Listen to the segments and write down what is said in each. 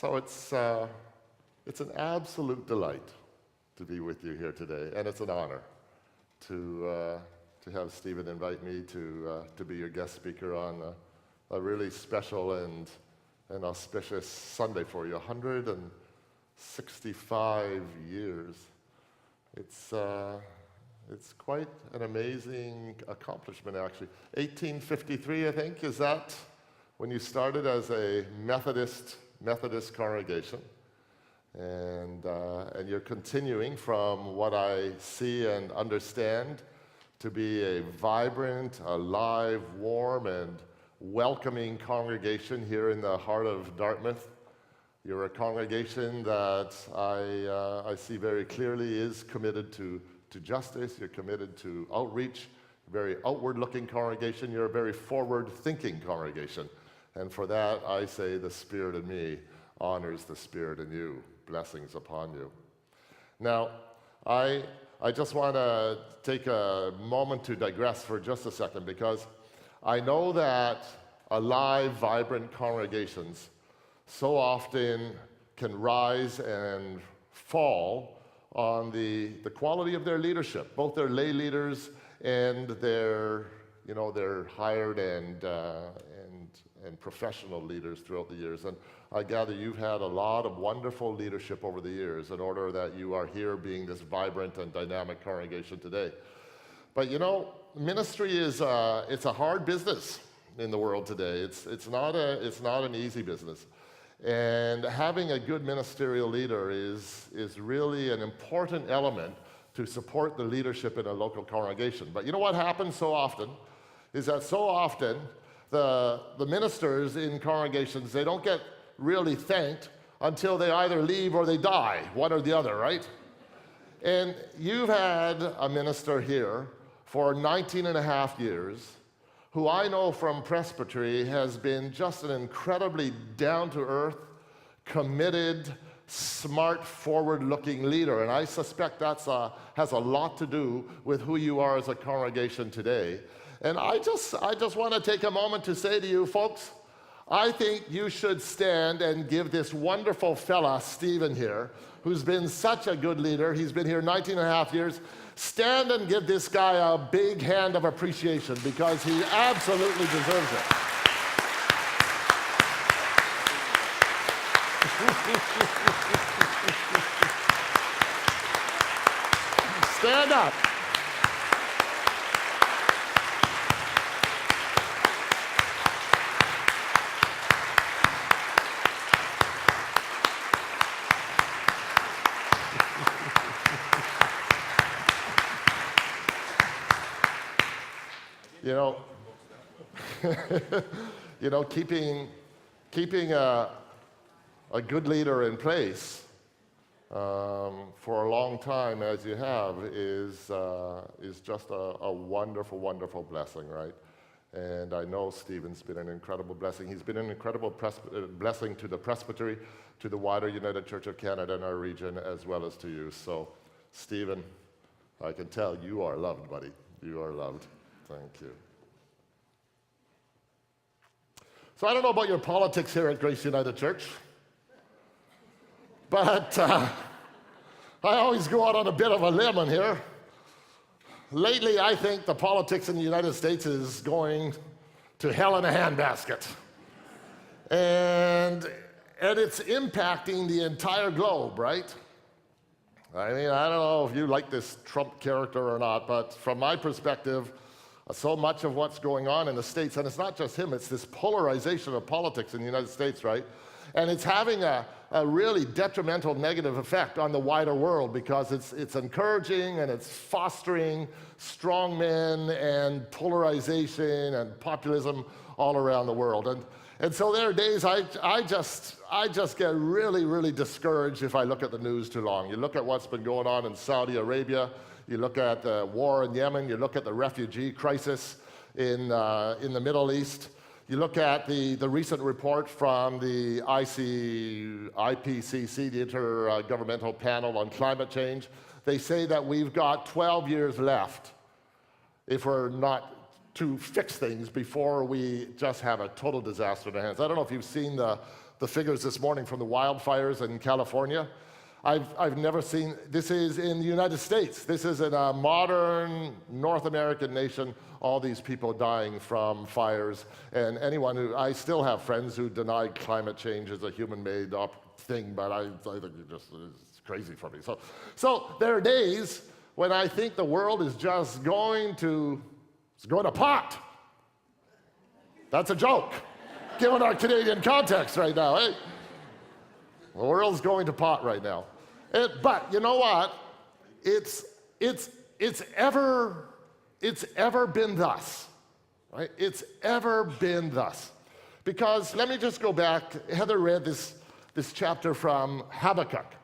So it's an absolute delight to be with you here today, and it's an honor to have Stephen invite me to be your guest speaker on a really special and auspicious Sunday for you. 165 years. It's quite an amazing accomplishment, actually. 1853, I think, is that when you started as a Methodist congregation, and you're continuing from what I see and understand to be a vibrant, alive, warm, and welcoming congregation here in the heart of Dartmouth. You're a congregation that I see very clearly is committed to justice. You're committed to outreach, very outward-looking congregation. You're a very forward-thinking congregation. And for that, I say the Spirit in me honors the Spirit in you. Blessings upon you. Now, I just want to take a moment to digress for just a second, because I know that alive, vibrant congregations so often can rise and fall on the quality of their leadership, both their lay leaders and their hired and professional leaders throughout the years. And I gather you've had a lot of wonderful leadership over the years in order that you are here being this vibrant and dynamic congregation today. But ministry is it's a hard business in the world today. It's not an easy business. And having a good ministerial leader is really an important element to support the leadership in a local congregation. But you know what happens so often is that so often the ministers in congregations, they don't get really thanked until they either leave or they die, one or the other, right? And you've had a minister here for 19 and a half years, who I know from presbytery has been just an incredibly down-to-earth, committed, smart, forward-looking leader. And I suspect that has a lot to do with who you are as a congregation today. And I just want to take a moment to say to you folks, I think you should stand and give this wonderful fella, Stephen here, who's been such a good leader. He's been here 19 and a half years. Stand and give this guy a big hand of appreciation, because he absolutely deserves it. Stand up. Keeping a good leader in place for a long time, as you have, is just a wonderful, wonderful blessing, right? And I know Stephen's been an incredible blessing. He's been an incredible blessing to the presbytery, to the wider United Church of Canada and our region, as well as to you. So, Stephen, I can tell you are loved, buddy. You are loved. Thank you. So I don't know about your politics here at Grace United Church, but I always go out on a bit of a limb in here. Lately, I think the politics in the United States is going to hell in a handbasket. And it's impacting the entire globe, right? I mean, I don't know if you like this Trump character or not, but from my perspective, so much of what's going on in the States, and it's not just him, it's this polarization of politics in the United States, right? And it's having a really detrimental negative effect on the wider world, because it's encouraging and it's fostering strong men and polarization and populism all around the world. And so there are days I just get really, really discouraged if I look at the news too long. You look at what's been going on in Saudi Arabia, you look at the war in Yemen, you look at the refugee crisis in the Middle East, you look at the recent report from the IPCC, the Intergovernmental Panel on Climate Change. They say that we've got 12 years left if we're not to fix things before we just have a total disaster in our hands. I don't know if you've seen the the figures this morning from the wildfires in California. I've never seen, this is in the United States. This is in a modern North American nation, all these people dying from fires. And I still have friends who deny climate change is a human-made thing, but I think it's crazy for me. So there are days when I think the world is just going to pot. That's a joke, given our Canadian context right now, eh? The world's going to pot right now. But you know what? It's ever been thus, right? It's ever been thus. Because let me just go back. Heather read this chapter from Habakkuk.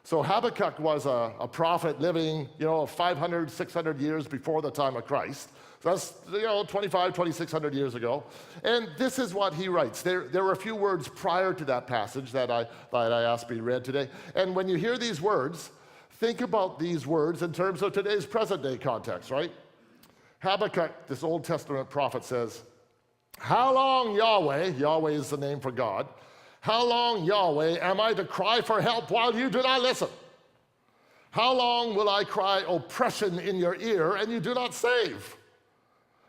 So Habakkuk was a prophet living, 500, 600 years before the time of Christ. So that's, 2,600 years ago. And this is what he writes. There were a few words prior to that passage that I asked be read today. And when you hear these words, think about these words in terms of today's present-day context, right? Habakkuk, this Old Testament prophet, says, "How long, Yahweh," Yahweh is the name for God, "how long, Yahweh, am I to cry for help while you do not listen? How long will I cry oppression in your ear and you do not save?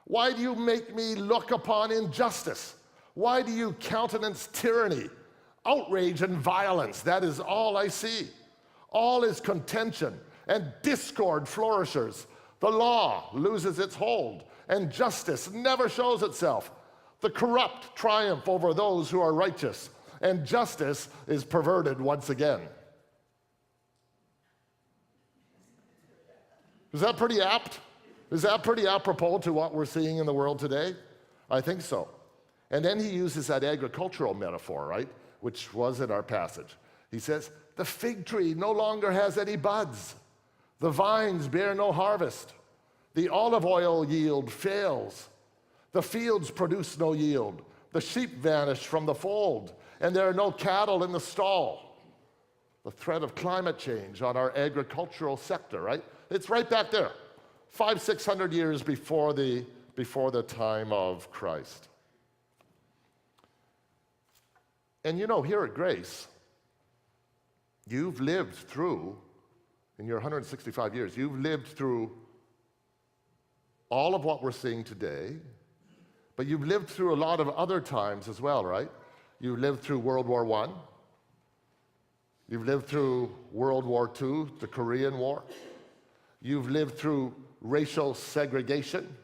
Why do you make me look upon injustice? Why do you countenance tyranny, outrage, and violence? That is all I see. All is contention, and discord flourishes. The law loses its hold, and justice never shows itself. The corrupt triumph over those who are righteous, and justice is perverted once again." Is that pretty apt? Is that pretty apropos to what we're seeing in the world today? I think so. And then he uses that agricultural metaphor, right, which was in our passage. He says, "The fig tree no longer has any buds. The vines bear no harvest. The olive oil yield fails. The fields produce no yield. The sheep vanish from the fold, and there are no cattle in the stall." The threat of climate change on our agricultural sector, right? It's right back there. 500-600 years before the time of Christ. And here at Grace, you've lived through, in your 165 years, you've lived through all of what we're seeing today, but you've lived through a lot of other times as well, right? You lived through World War I. You've lived through World War II, the Korean War. You've lived through racial segregation.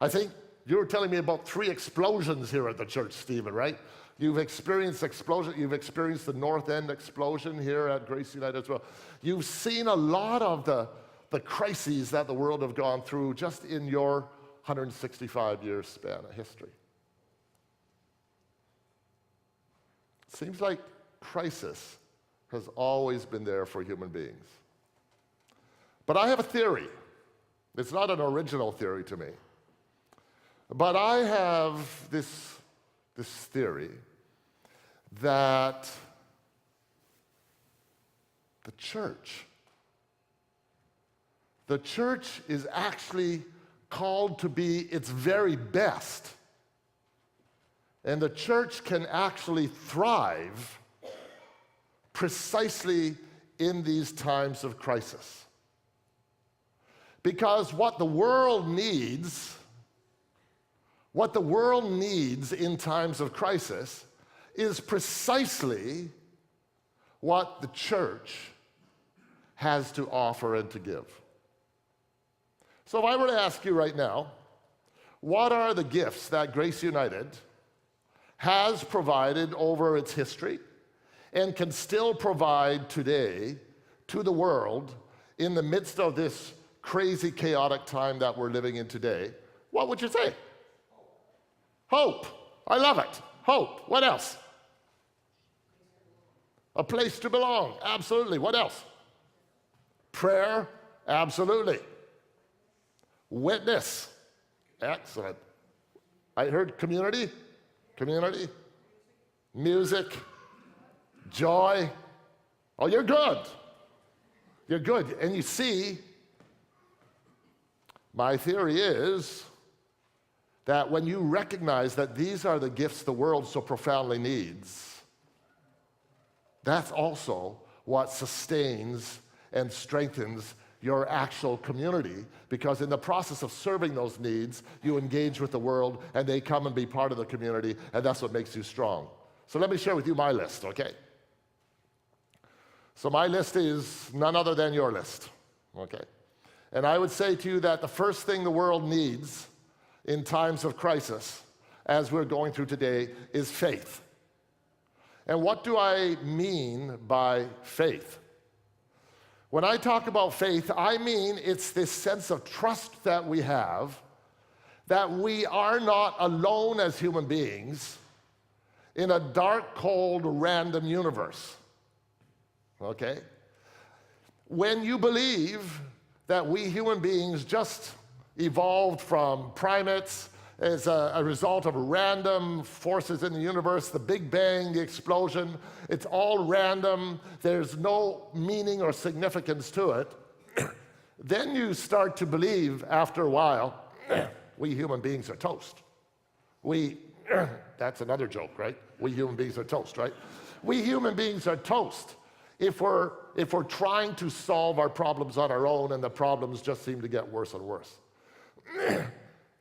I think you were telling me about 3 explosions here at the church, Stephen, right? You've experienced explosion. You've experienced the North End explosion here at Grace United as well. You've seen a lot of the crises that the world have gone through just in your 165-year span of history. It seems like crisis has always been there for human beings. But I have a theory. It's not an original theory to me. But I have this theory that the church is actually called to be its very best. And the church can actually thrive precisely in these times of crisis. Because what the world needs in times of crisis is precisely what the church has to offer and to give. So if I were to ask you right now, what are the gifts that Grace United has provided over its history and can still provide today to the world in the midst of this crazy, chaotic time that we're living in today, what would you say? Hope. I love it. Hope. What else? A place to belong. Absolutely. What else? Prayer. Absolutely. Witness. Excellent. I heard community. Community. Music. Joy. Oh, you're good. You're good. And you see, my theory is that when you recognize that these are the gifts the world so profoundly needs, that's also what sustains and strengthens your actual community, because in the process of serving those needs, you engage with the world and they come and be part of the community, and that's what makes you strong. So let me share with you my list, okay? So my list is none other than your list, okay? And I would say to you that the first thing the world needs in times of crisis, as we're going through today, is faith. And what do I mean by faith? When I talk about faith, I mean it's this sense of trust that we have that we are not alone as human beings in a dark, cold, random universe. Okay? When you believe that we human beings just evolved from primates as a result of random forces in the universe, the Big Bang, the explosion, it's all random, there's no meaning or significance to it, then you start to believe after a while, we human beings are toast. That's another joke, right? We human beings are toast, right? We human beings are toast if we're trying to solve our problems on our own and the problems just seem to get worse and worse.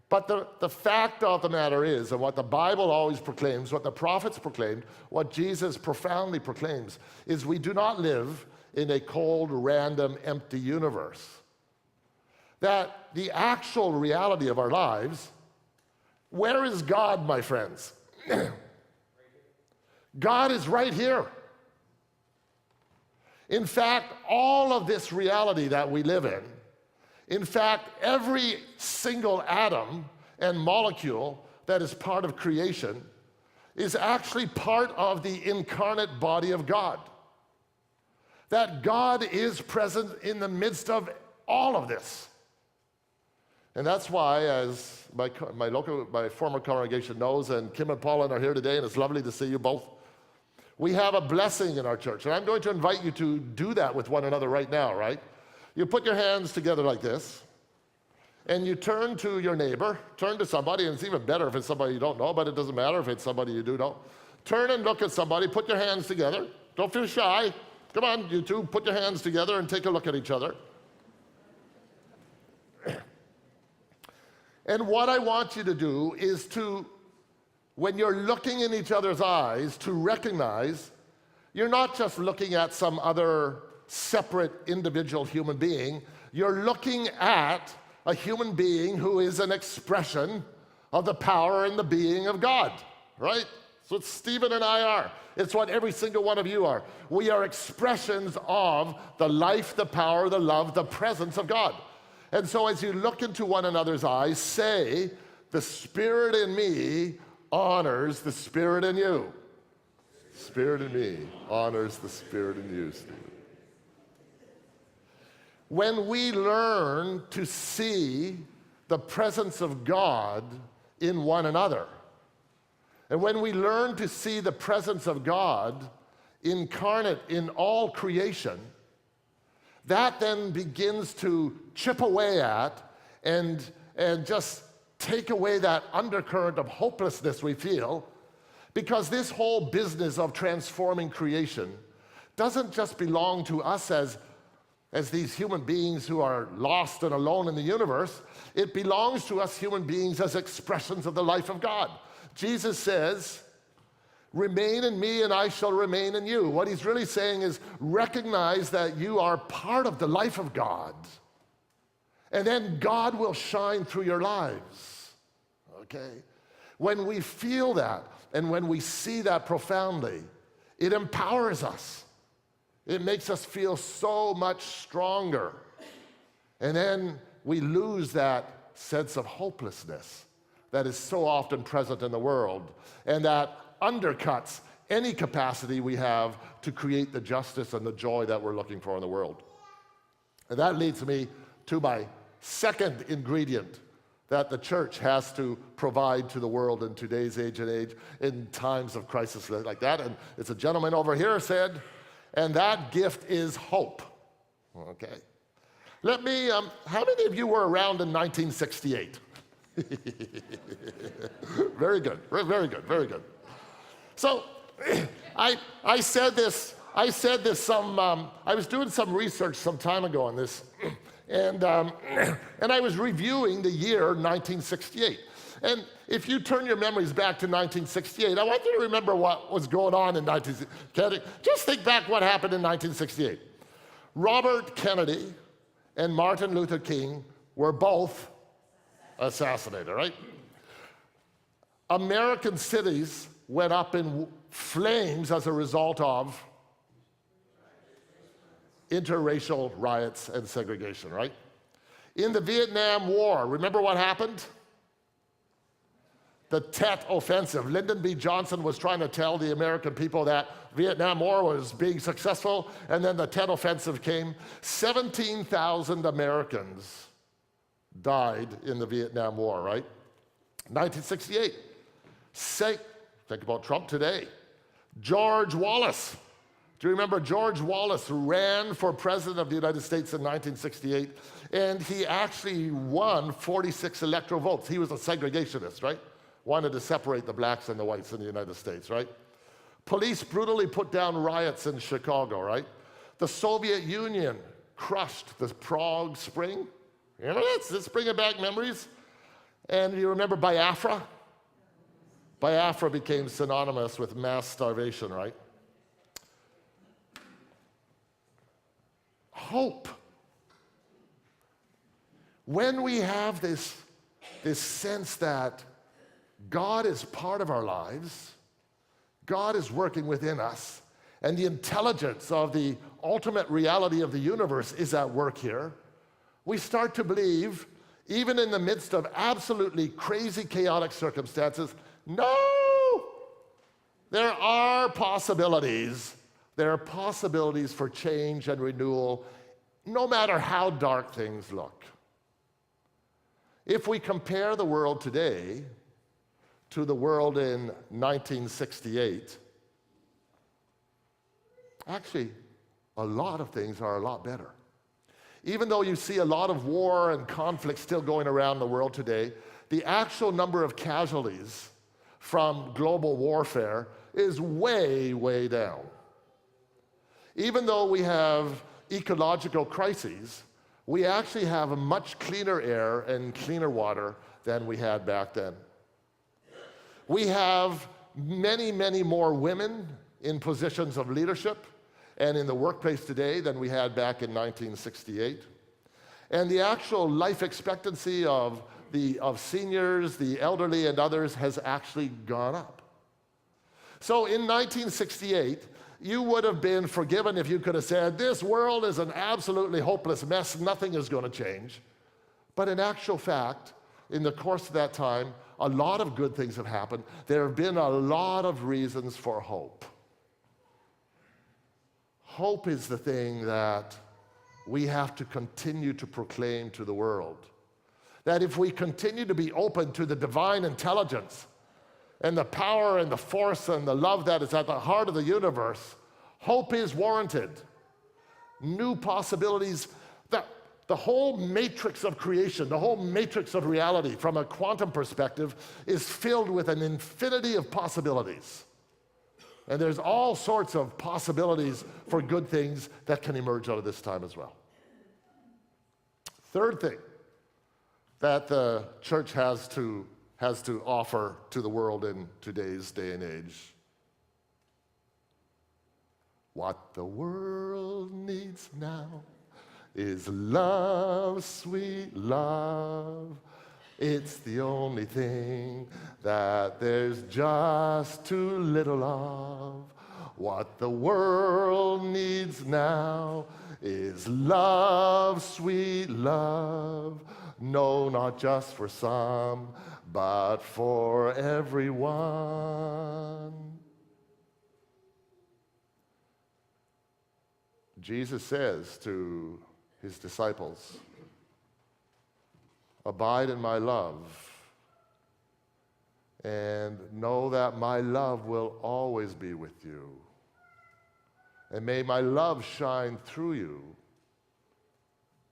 But the fact of the matter is, and what the Bible always proclaims, what the prophets proclaimed, what Jesus profoundly proclaims, is we do not live in a cold, random, empty universe. That the actual reality of our lives, where is God, my friends? God is right here. In fact, all of this reality that we live in fact, every single atom and molecule that is part of creation is actually part of the incarnate body of God. That God is present in the midst of all of this. And that's why, as my former congregation knows, and Kim and Paulin are here today, and it's lovely to see you both, we have a blessing in our church. And I'm going to invite you to do that with one another right now, right? You put your hands together like this, and you turn to your neighbor, turn to somebody, and it's even better if it's somebody you don't know, but it doesn't matter if it's somebody you do know. Turn and look at somebody, put your hands together. Don't feel shy. Come on, you two, put your hands together and take a look at each other. And what I want you to do is to, when you're looking in each other's eyes, to recognize you're not just looking at some other separate individual human being, you're looking at a human being who is an expression of the power and the being of God, right? That's what Stephen and I are. It's what every single one of you are. We are expressions of the life, the power, the love, the presence of God. And so as you look into one another's eyes, say, the Spirit in me honors the Spirit in you. Spirit in me honors the Spirit in you, Stephen. When we learn to see the presence of God in one another, and when we learn to see the presence of God incarnate in all creation, that then begins to chip away at and just take away that undercurrent of hopelessness we feel, because this whole business of transforming creation doesn't just belong to us as these human beings who are lost and alone in the universe. It belongs to us human beings as expressions of the life of God. Jesus says, remain in me and I shall remain in you. What he's really saying is recognize that you are part of the life of God. And then God will shine through your lives, okay? When we feel that and when we see that profoundly, it empowers us. It makes us feel so much stronger. And then we lose that sense of hopelessness that is so often present in the world and that undercuts any capacity we have to create the justice and the joy that we're looking for in the world. And that leads me to my second ingredient that the church has to provide to the world in today's age and age, in times of crisis like that. And it's a gentleman over here said, and that gift is hope. Okay. Let me, how many of you were around in 1968? Very good, very good, very good. So I said this I said this I was doing some research some time ago on this, and I was reviewing the year 1968. And if you turn your memories back to 1968, I want you to remember what was going on in 1968. Just think back what happened in 1968. Robert Kennedy and Martin Luther King were both assassinated, right? American cities went up in flames as a result of interracial riots and segregation, right? In the Vietnam War, remember what happened? The Tet Offensive. Lyndon B. Johnson was trying to tell the American people that Vietnam War was being successful, and then the Tet Offensive came. 17,000 Americans died in the Vietnam War, right? 1968. Think about Trump today. George Wallace. Do you remember George Wallace ran for president of the United States in 1968, and he actually won 46 electoral votes. He was a segregationist, right? Wanted to separate the blacks and the whites in the United States, right? Police brutally put down riots in Chicago, right? The Soviet Union crushed the Prague Spring. Remember that? Is this bringing back memories? And you remember Biafra? Biafra became synonymous with mass starvation, right? Hope. When we have this sense that God is part of our lives, God is working within us, and the intelligence of the ultimate reality of the universe is at work here, we start to believe, even in the midst of absolutely crazy, chaotic circumstances, no! There are possibilities. There are possibilities for change and renewal, no matter how dark things look. If we compare the world today to the world in 1968, actually, a lot of things are a lot better. Even though you see a lot of war and conflict still going around the world today, the actual number of casualties from global warfare is way, way down. Even though we have ecological crises, we actually have a much cleaner air and cleaner water than we had back then. We have many, many more women in positions of leadership and in the workplace today than we had back in 1968. And the actual life expectancy of seniors, the elderly, and others has actually gone up. So in 1968, you would have been forgiven if you could have said, this world is an absolutely hopeless mess, nothing is going to change. But in actual fact, in the course of that time, a lot of good things have happened. There have been a lot of reasons for hope. Hope is the thing that we have to continue to proclaim to the world. That if we continue to be open to the divine intelligence and the power and the force and the love that is at the heart of the universe, hope is warranted. New possibilities, the whole matrix of creation, the whole matrix of reality from a quantum perspective is filled with an infinity of possibilities. And there's all sorts of possibilities for good things that can emerge out of this time as well. Third thing that the church has to offer to the world in today's day and age. What the world needs now is love, sweet love. It's the only thing that there's just too little of. What the world needs now is love, sweet love. No, not just for some, but for everyone. Jesus says to his disciples, abide in my love, and know that my love will always be with you. And may my love shine through you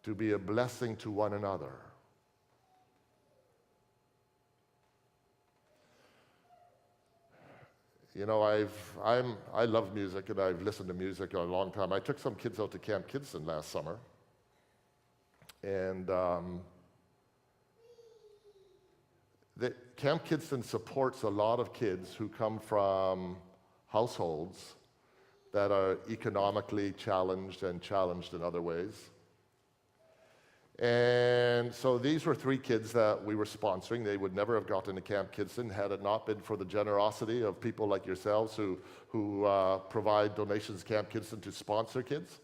to be a blessing to one another. I love music, and I've listened to music a long time. I took some kids out to Camp Kidston last summer, and Camp Kidston supports a lot of kids who come from households that are economically challenged and challenged in other ways. And so these were 3 kids that we were sponsoring. They would never have gotten to Camp Kidston had it not been for the generosity of people like yourselves who provide donations to Camp Kidston to sponsor kids.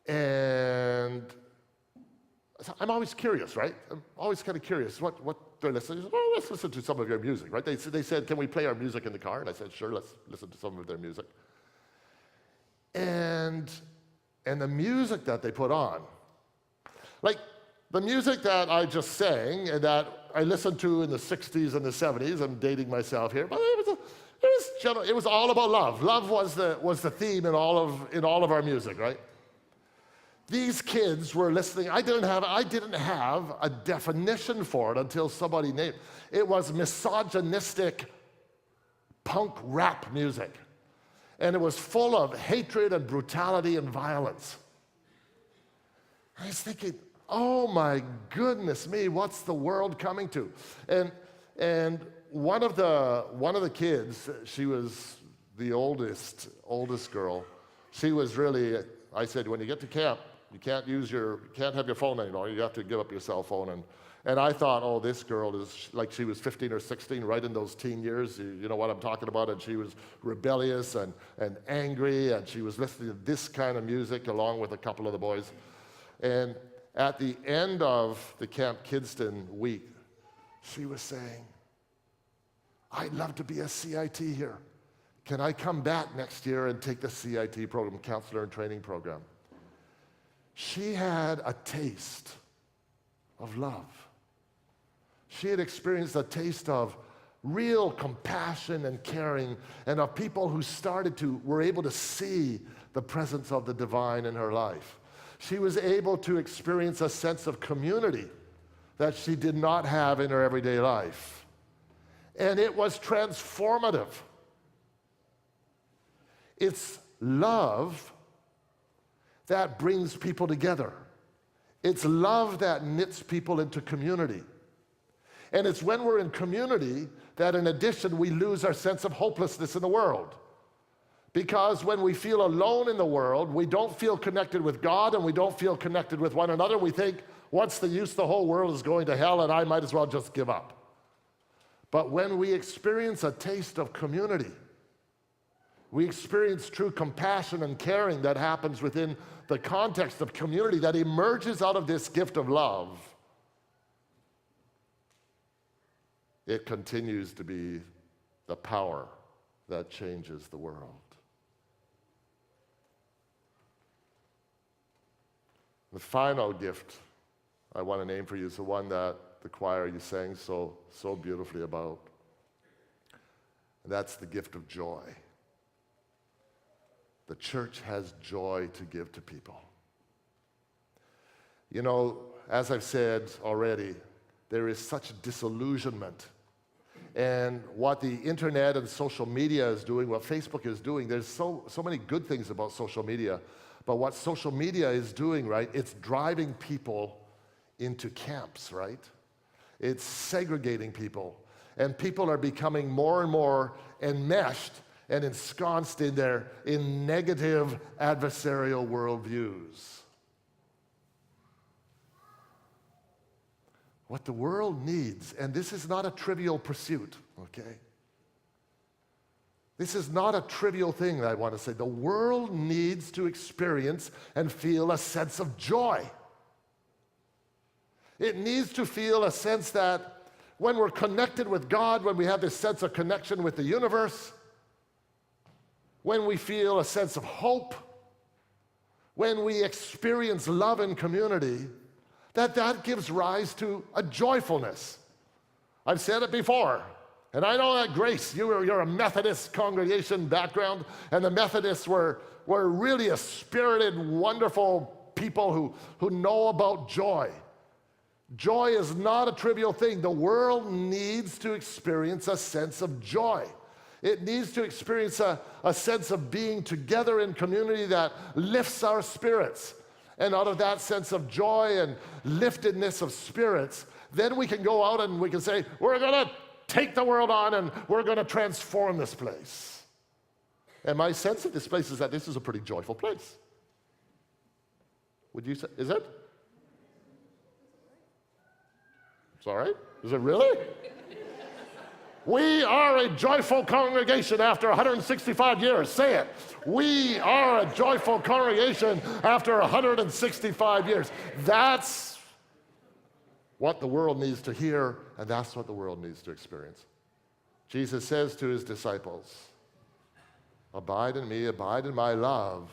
And so I'm always curious, right? I'm always kind of curious what they're listening to. Well, let's listen to some of your music, right? They said, can we play our music in the car? And I said, sure, let's listen to some of their music. And the music that they put on, like the music that I just sang and that I listened to in the 60s and the 70s, I'm dating myself here, but it was all about love. Love was the theme in all of our music, right? These kids were listening. I didn't have a definition for it until somebody named it. It was misogynistic punk rap music. And it was full of hatred and brutality and violence. I was thinking, oh my goodness me, what's the world coming to? And one of the kids, she was the oldest girl. She was really, I said, when you get to camp, you can't have your phone anymore. You have to give up your cell phone. And I thought, oh, this girl is like she was 15 or 16, right in those teen years. You know what I'm talking about? And she was rebellious and angry, and she was listening to this kind of music along with a couple of the boys. And at the end of the Camp Kidston week, she was saying, I'd love to be a CIT here. Can I come back next year and take the CIT program, Counselor and Training Program? She had a taste of love. She had experienced a taste of real compassion and caring, and of people who were able to see the presence of the divine in her life. She was able to experience a sense of community that she did not have in her everyday life. And it was transformative. It's love that brings people together. It's love that knits people into community. And it's when we're in community that, in addition, we lose our sense of hopelessness in the world. Because when we feel alone in the world, we don't feel connected with God and we don't feel connected with one another. We think, what's the use? The whole world is going to hell and I might as well just give up. But when we experience a taste of community, we experience true compassion and caring that happens within the context of community that emerges out of this gift of love. It continues to be the power that changes the world. The final gift I want to name for you is the one that the choir you sang so beautifully about. And that's the gift of joy. The church has joy to give to people. You know, as I've said already, there is such disillusionment. And what the internet and social media is doing, what Facebook is doing, there's so many good things about social media. But what social media is doing, right, it's driving people into camps, right? It's segregating people. And people are becoming more and more enmeshed and ensconced in negative adversarial worldviews. What the world needs, and this is not a trivial pursuit, okay? This is not a trivial thing that I want to say. The world needs to experience and feel a sense of joy. It needs to feel a sense that when we're connected with God, when we have this sense of connection with the universe, when we feel a sense of hope, when we experience love and community, that gives rise to a joyfulness. I've said it before, and I know that, Grace, you're a Methodist congregation background, and the Methodists were really a spirited, wonderful people who know about joy. Joy is not a trivial thing. The world needs to experience a sense of joy. It needs to experience a sense of being together in community that lifts our spirits. And out of that sense of joy and liftedness of spirits, then we can go out and we can say, we're going to take the world on and we're going to transform this place. And my sense of this place is that this is a pretty joyful place. Would you say, is it? It's all right? Is it really? We are a joyful congregation after 165 years. Say it. We are a joyful congregation after 165 years. That's what the world needs to hear, and that's what the world needs to experience. Jesus says to his disciples, abide in me, abide in my love,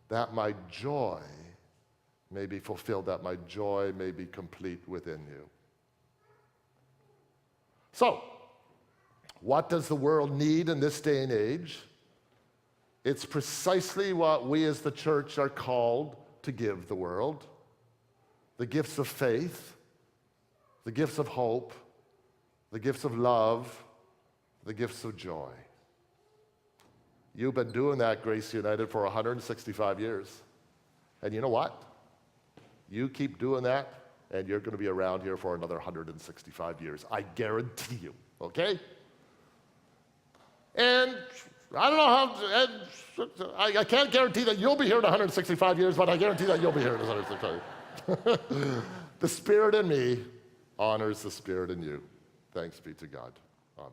that my joy may be fulfilled, that my joy may be complete within you. So, what does the world need in this day and age? It's precisely what we as the church are called to give the world. The gifts of faith, the gifts of hope, the gifts of love, the gifts of joy. You've been doing that, Grace United, for 165 years. And you know what? You keep doing that, and you're going to be around here for another 165 years. I guarantee you, okay? And I don't know how, I can't guarantee that you'll be here in 165 years, but I guarantee that you'll be here in 165 years. The Spirit in me honors the Spirit in you. Thanks be to God. Amen.